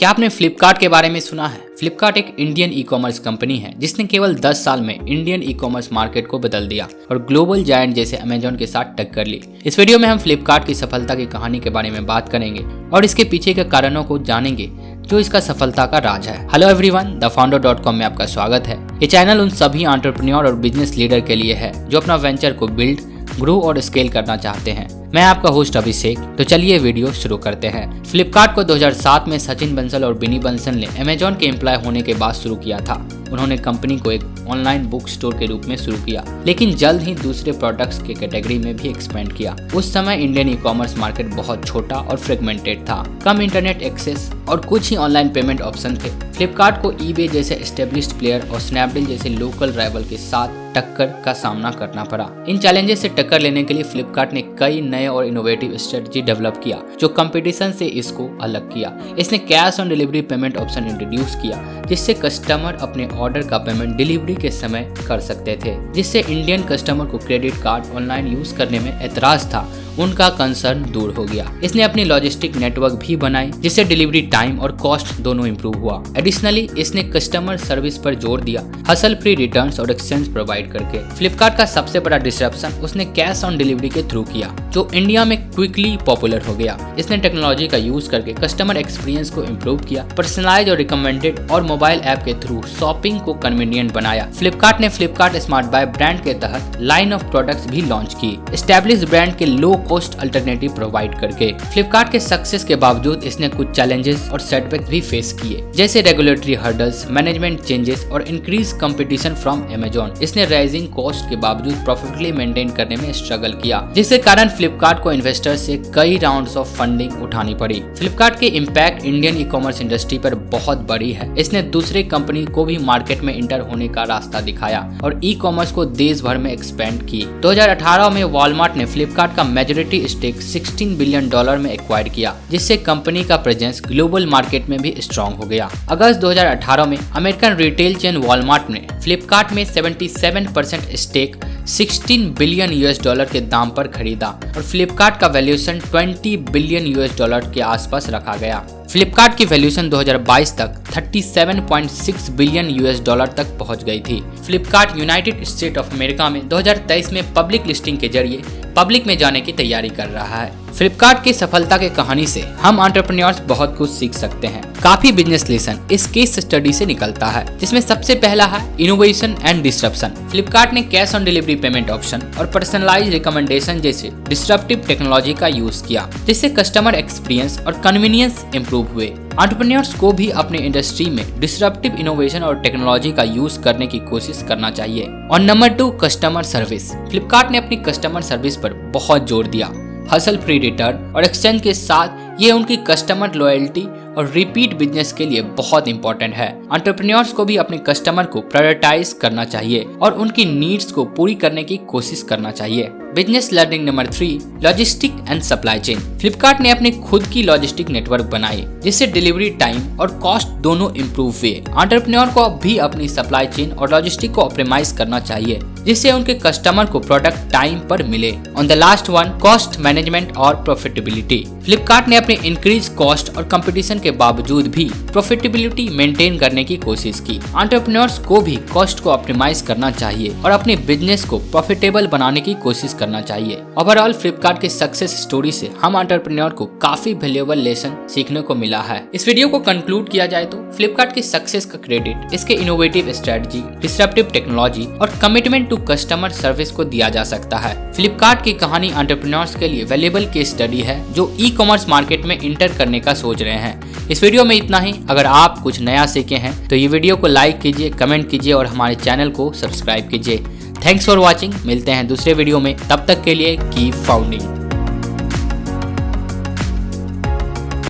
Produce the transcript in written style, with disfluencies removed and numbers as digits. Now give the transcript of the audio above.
क्या आपने फ्लिपकार्ट के बारे में सुना है? फ्लिपकार्ट एक इंडियन ई कॉमर्स कंपनी है जिसने केवल 10 साल में इंडियन ई कॉमर्स मार्केट को बदल दिया और ग्लोबल जायंट जैसे अमेजॉन के साथ टक्कर ली। इस वीडियो में हम फ्लिपकार्ट की सफलता की कहानी के बारे में बात करेंगे और इसके पीछे के कारणों को जानेंगे जो इसका सफलता का राज है। हेलो एवरीवन, thefounder.com में आपका स्वागत है। ये चैनल उन सभी एंटरप्रेन्योर और बिजनेस लीडर के लिए है जो अपना वेंचर को बिल्ड, ग्रो और स्केल करना चाहते हैं। मैं आपका होस्ट अभिषेक। तो चलिए वीडियो शुरू करते हैं। फ्लिपकार्ट को 2007 में सचिन बंसल और बिनी बंसल ने अमेजॉन के एम्प्लॉय होने के बाद शुरू किया था। उन्होंने कंपनी को एक ऑनलाइन बुक स्टोर के रूप में शुरू किया, लेकिन जल्द ही दूसरे प्रोडक्ट्स के कैटेगरी में भी एक्सपेंड किया। उस समय इंडियन ई कॉमर्स मार्केट बहुत छोटा और फ्रेगमेंटेड था, कम इंटरनेट एक्सेस और कुछ ही ऑनलाइन पेमेंट ऑप्शन थे। फ्लिपकार्ट को ईबे जैसे एस्टेब्लिश्ड प्लेयर और स्नैपडील जैसे लोकल राइवल के साथ टक्कर का सामना करना पड़ा। इन चैलेंजेस से टक्कर लेने के लिए फ्लिपकार्ट ने कई नए और इनोवेटिव स्ट्रेटजी डेवलप किया जो कंपटीशन से इसको अलग किया। इसने cash on delivery payment option introduce किया जिससे कस्टमर अपने ऑर्डर का पेमेंट डिलीवरी के समय कर सकते थे, जिससे इंडियन कस्टमर को क्रेडिट कार्ड ऑनलाइन यूज करने में एतराज था, उनका कंसर्न दूर हो गया। इसने अपनी लॉजिस्टिक नेटवर्क भी बनाई जिससे डिलीवरी टाइम और कॉस्ट दोनों इंप्रूव हुआ। एडिशनली इसने कस्टमर सर्विस पर जोर दिया, हसल फ्री रिटर्न्स और एक्सचेंज प्रोवाइड करके। फ्लिपकार्ट का सबसे बड़ा डिसरप्शन उसने कैश ऑन डिलीवरी के थ्रू किया जो इंडिया में क्विकली पॉपुलर हो गया। इसने टेक्नोलॉजी का यूज करके कस्टमर एक्सपीरियंस को इम्प्रूव किया, पर्सनलाइज और रिकमेंडेड और मोबाइल ऐप के थ्रू शॉपिंग को कन्वीनियंट बनाया। फ्लिपकार्ट ने फ्लिपकार्ट स्मार्ट बाय ब्रांड के तहत लाइन ऑफ प्रोडक्ट्स भी लॉन्च की, एस्टैब्लिश्ड ब्रांड के लो कॉस्ट अल्टरनेटिव प्रोवाइड करके। फ्लिपकार्ट के सक्सेस के बावजूद इसने कुछ चैलेंजेस और सेटबैक्स भी फेस किए, जैसे रेगुलेटरी हर्डल्स, मैनेजमेंट चेंजेस और इंक्रीज कंपटीशन फ्रॉम अमेजॉन। इसने राइजिंग कॉस्ट के बावजूद प्रॉफिटेबली मेंटेन करने में स्ट्रगल किया, जिसके कारण फ्लिपकार्ट को इन्वेस्टर से कई राउंड्स ऑफ फंडिंग उठानी पड़ी। फ्लिपकार्ट के impact Indian e commerce industry पर बहुत बड़ी है। इसने दूसरे कंपनी को भी मार्केट में इंटर होने का रास्ता दिखाया और ई कॉमर्स को देश भर में एक्सपेंड की। 2018 में वॉलमार्ट ने फ्लिपकार्ट का मेजॉरिटी स्टेक $16 बिलियन में एक्वायर किया, जिससे कंपनी का प्रेजेंस ग्लोबल मार्केट में भी स्ट्रॉन्ग हो गया। अगस्त 2018 में अमेरिकन रिटेल चेन वॉलमार्ट ने फ्लिपकार्ट में 77% स्टेक $16 बिलियन के दाम पर खरीदा और फ्लिपकार्ट का वैल्यूएशन $20 बिलियन के आसपास रखा गया। फ्लिपकार्ट की वैल्यूएशन 2022 तक $37.6 बिलियन तक पहुंच गई थी। Flipkart United state of America में 2023 में पब्लिक लिस्टिंग के जरिए पब्लिक में जाने की तैयारी कर रहा है। फ्लिपकार्ट की सफलता की कहानी से हम एंटरप्रेन्योर्स बहुत कुछ सीख सकते हैं। काफी बिजनेस लेसन इस केस स्टडी से निकलता है, जिसमें सबसे पहला है इनोवेशन एंड डिसरप्शन। फ्लिपकार्ट ने cash on delivery payment option और पर्सनलाइज रिकमेंडेशन जैसे डिसरप्टिव टेक्नोलॉजी का यूज किया, जिससे कस्टमर एक्सपीरियंस और कन्वीनियंस इंप्रूव हुए। एंटरप्रेन्योर्स को भी अपने इंडस्ट्री में डिसरप्टिव इनोवेशन और टेक्नोलॉजी का यूज करने की कोशिश करना चाहिए। और नंबर 2, कस्टमर सर्विस। फ्लिपकार्ट ने अपनी कस्टमर सर्विस पर बहुत जोर दिया। हसल फ्री रिटर्न और एक्सचेंज के साथ ये उनकी कस्टमर लॉयल्टी और रिपीट बिजनेस के लिए बहुत इंपॉर्टेंट है। एंटरप्रेन्योर्स को भी अपने कस्टमर को प्रायोरिटाइज करना चाहिए और उनकी नीड्स को पूरी करने की कोशिश करना चाहिए। Business learning number 3, logistic and supply chain. Flipkart ने अपनी खुद की लॉजिस्टिक नेटवर्क बनाई जिससे डिलीवरी टाइम और कॉस्ट दोनों इंप्रूव हुए। एंटरप्रेन्योर को भी अपनी सप्लाई चेन और लॉजिस्टिक को ऑप्टिमाइज करना चाहिए जिससे उनके कस्टमर को प्रोडक्ट टाइम पर मिले। On the last one, cost management और प्रॉफिटेबिलिटी। फ्लिपकार्ट ने अपने इंक्रीज कॉस्ट और कंपटीशन के बावजूद भी प्रॉफिटेबिलिटी मेंटेन करने की कोशिश की। एंटरप्रेन्योर्स को भी कॉस्ट को ऑप्टिमाइज करना चाहिए और अपने बिजनेस को प्रॉफिटेबल बनाने की कोशिश करना चाहिए। ओवरऑल फ्लिपकार्ट के सक्सेस स्टोरी से हम एंटरप्रेन्योर को काफी वैल्यूएबल लेसन सीखने को मिला है। इस वीडियो को कंक्लूड किया जाए तो फ्लिपकार्ट की सक्सेस का क्रेडिट इसके इनोवेटिव स्ट्रेटजी, डिसरप्टिव टेक्नोलॉजी और कमिटमेंट टू कस्टमर सर्विस को दिया जा सकता है। फ्लिपकार्ट की कहानी एंटरप्रेन्योर्स के लिए वैल्यूएबल केस स्टडी है जो ई कॉमर्स मार्केट में इंटर करने का सोच रहे हैं। इस वीडियो में इतना ही। अगर आप कुछ नया सीखे हैं तो ये वीडियो को लाइक कीजिए, कमेंट कीजिए और हमारे चैनल को सब्सक्राइब कीजिए। Thanks for watching. मिलते हैं दूसरे वीडियो में, तब तक के लिए कीप फाउंडिंग।